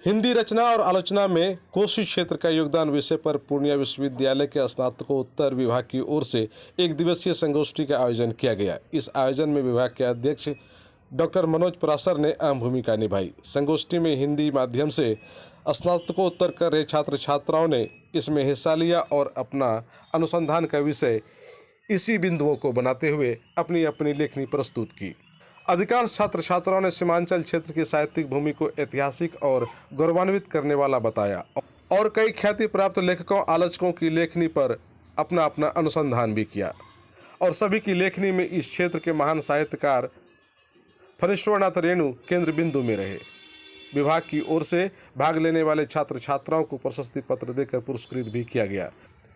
हिंदी रचना और आलोचना में कोशी क्षेत्र का योगदान विषय पर पूर्णिया विश्वविद्यालय के स्नातकोत्तर विभाग की ओर से एक दिवसीय संगोष्ठी का आयोजन किया गया। इस आयोजन में विभाग के अध्यक्ष डॉक्टर मनोज पराशर ने अहम भूमिका निभाई। संगोष्ठी में हिंदी माध्यम से स्नातकोत्तर कर रहे छात्र छात्राओं ने इसमें हिस्सा लिया और अपना अनुसंधान का विषय इसी बिंदुओं को बनाते हुए अपनी अपनी लेखनी प्रस्तुत की। अधिकांश छात्र छात्राओं ने सीमांचल क्षेत्र की साहित्यिक भूमि को ऐतिहासिक और गौरवान्वित करने वाला बताया और कई ख्याति प्राप्त लेखकों आलोचकों की लेखनी पर अपना अपना अनुसंधान भी किया और सभी की लेखनी में इस क्षेत्र के महान साहित्यकार फणीश्वरनाथ रेणु केंद्र बिंदु में रहे। विभाग की ओर से भाग लेने वाले छात्र छात्राओं को प्रशस्ति पत्र देकर पुरस्कृत भी किया गया।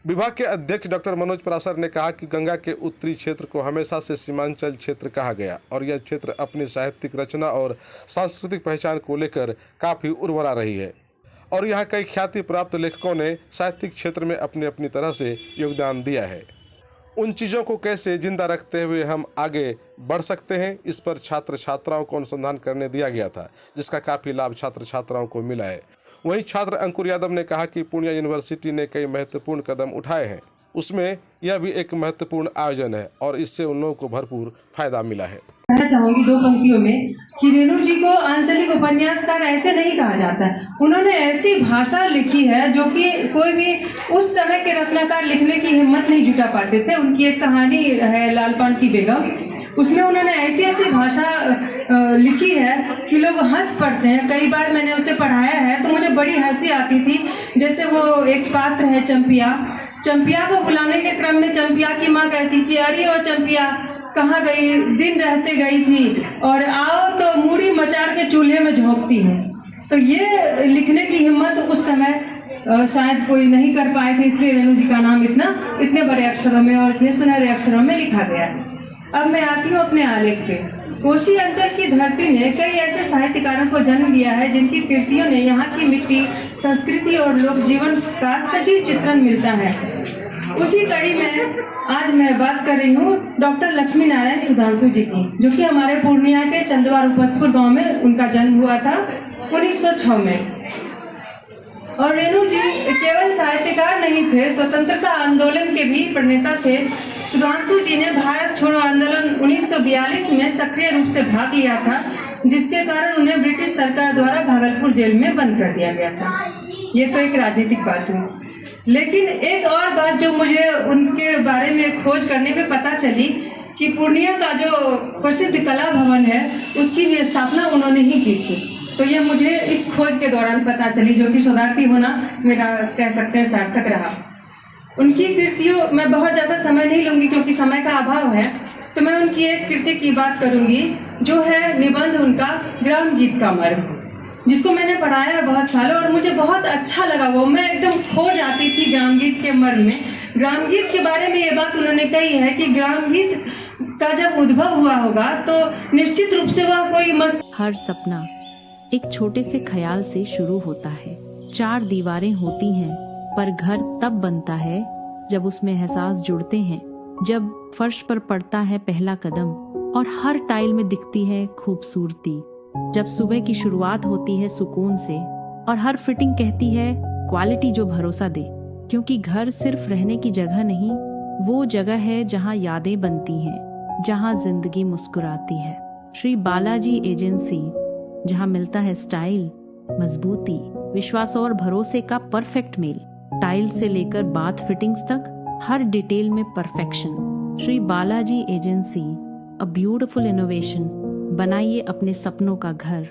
विभाग के अध्यक्ष डॉक्टर मनोज पराशर ने कहा कि गंगा के उत्तरी क्षेत्र को हमेशा से सीमांचल क्षेत्र कहा गया और यह क्षेत्र अपनी साहित्यिक रचना और सांस्कृतिक पहचान को लेकर काफ़ी उर्वरा रही है और यहाँ कई ख्याति प्राप्त लेखकों ने साहित्यिक क्षेत्र में अपनी अपनी तरह से योगदान दिया है। उन चीज़ों को कैसे जिंदा रखते हुए हम आगे बढ़ सकते हैं, इस पर छात्र छात्राओं को अनुसंधान करने दिया गया था, जिसका काफ़ी लाभ छात्र छात्राओं को मिला है। वहीं छात्र अंकुर यादव ने कहा कि पूर्णिया यूनिवर्सिटी ने कई महत्वपूर्ण कदम उठाए हैं, उसमें यह भी एक महत्वपूर्ण आयोजन है और इससे उन लोगों को भरपूर फायदा मिला है। कहना चाहूंगी दो पंक्तियों में कि रेणु जी को आंचलिक उपन्यासकार ऐसे नहीं कहा जाता है। उन्होंने ऐसी भाषा लिखी है जो कि कोई भी उस समय के रचनाकार लिखने की हिम्मत नहीं जुटा पाते थे। उनकी एक कहानी है लालपान की बेगम, उसमें उन्होंने ऐसी ऐसी भाषा लिखी है कि लोग हंस पड़ते हैं। कई बार मैंने उसे पढ़ाया है तो मुझे बड़ी हंसी आती थी। जैसे वो एक पात्र है चंपिया को बुलाने के क्रम में चंपिया की माँ कहती कि अरे ओ चंपिया कहाँ गई, दिन रहते गई थी और आओ तो मूड़ी मचाड़ के चूल्हे में झोंकती हूँ। तो ये लिखने की हिम्मत उस समय शायद कोई नहीं कर पाए थे, इसलिए रेणु जी का नाम इतने बड़े अक्षरों में और इतने सुनहरे अक्षरों में लिखा गया है। अब मैं आती हूँ अपने आलेख पे। कोशी अंचल की धरती ने कई ऐसे साहित्यकारों को जन्म दिया है जिनकी कृतियों ने यहाँ की मिट्टी, संस्कृति और लोक जीवन का सजीव चित्रण मिलता है। उसी कड़ी में आज मैं बात कर रही हूँ डॉक्टर लक्ष्मी नारायण सुधांशु जी की, जो कि हमारे पूर्णिया के चंदवा रूपसपुर गांव में उनका जन्म हुआ था 1906 में। और रेणु जी केवल साहित्यकार नहीं थे, स्वतंत्रता आंदोलन के भी प्रणेता थे। सुधांशु जी ने भारत छोड़ो आंदोलन 1942 में सक्रिय रूप से भाग लिया था, जिसके कारण उन्हें ब्रिटिश सरकार द्वारा भागलपुर जेल में बंद कर दिया गया था। ये तो एक राजनीतिक बात हुई, लेकिन एक और बात जो मुझे उनके बारे में खोज करने में पता चली कि पूर्णिया का जो प्रसिद्ध कला भवन है उसकी भी स्थापना उन्होंने ही की थी। तो ये मुझे इस खोज के दौरान पता चली, जो कि शोधार्थी होना मेरा कह सकते हैं सार्थक रहा। उनकी कृतियों मैं बहुत ज़्यादा समय नहीं लूंगी क्योंकि समय का अभाव है, तो मैं उनकी एक कृति की बात करूंगी जो है निबंध उनका ग्राम गीत का मर्म, जिसको मैंने पढ़ाया है बहुत सालों और मुझे बहुत अच्छा लगा। वो मैं एकदम खो जाती थी ग्राम गीत के मर्म में। ग्राम गीत के बारे में ये बात उन्होंने कही है कि ग्राम गीत का जब उद्भव हुआ होगा तो निश्चित रूप से वह कोई मस्त। हर सपना एक छोटे से ख्याल से शुरू होता है। 4 दीवारें होती हैं पर घर तब बनता है जब उसमें एहसास जुड़ते हैं, जब फर्श पर पड़ता है पहला कदम और हर टाइल में दिखती है खूबसूरती, जब सुबह की शुरुआत होती है सुकून से और हर फिटिंग कहती है क्वालिटी जो भरोसा दे। क्योंकि घर सिर्फ रहने की जगह नहीं, वो जगह है जहाँ यादें बनती हैं, जहाँ जिंदगी मुस्कुराती है। श्री बालाजी एजेंसी, जहाँ मिलता है स्टाइल, मजबूती, विश्वास और भरोसे का परफेक्ट मेल। टाइल से लेकर बाथ फिटिंग्स तक हर डिटेल में perfection. Shri Balaji agency, a beautiful innovation. बनाइए अपने सपनों का घर।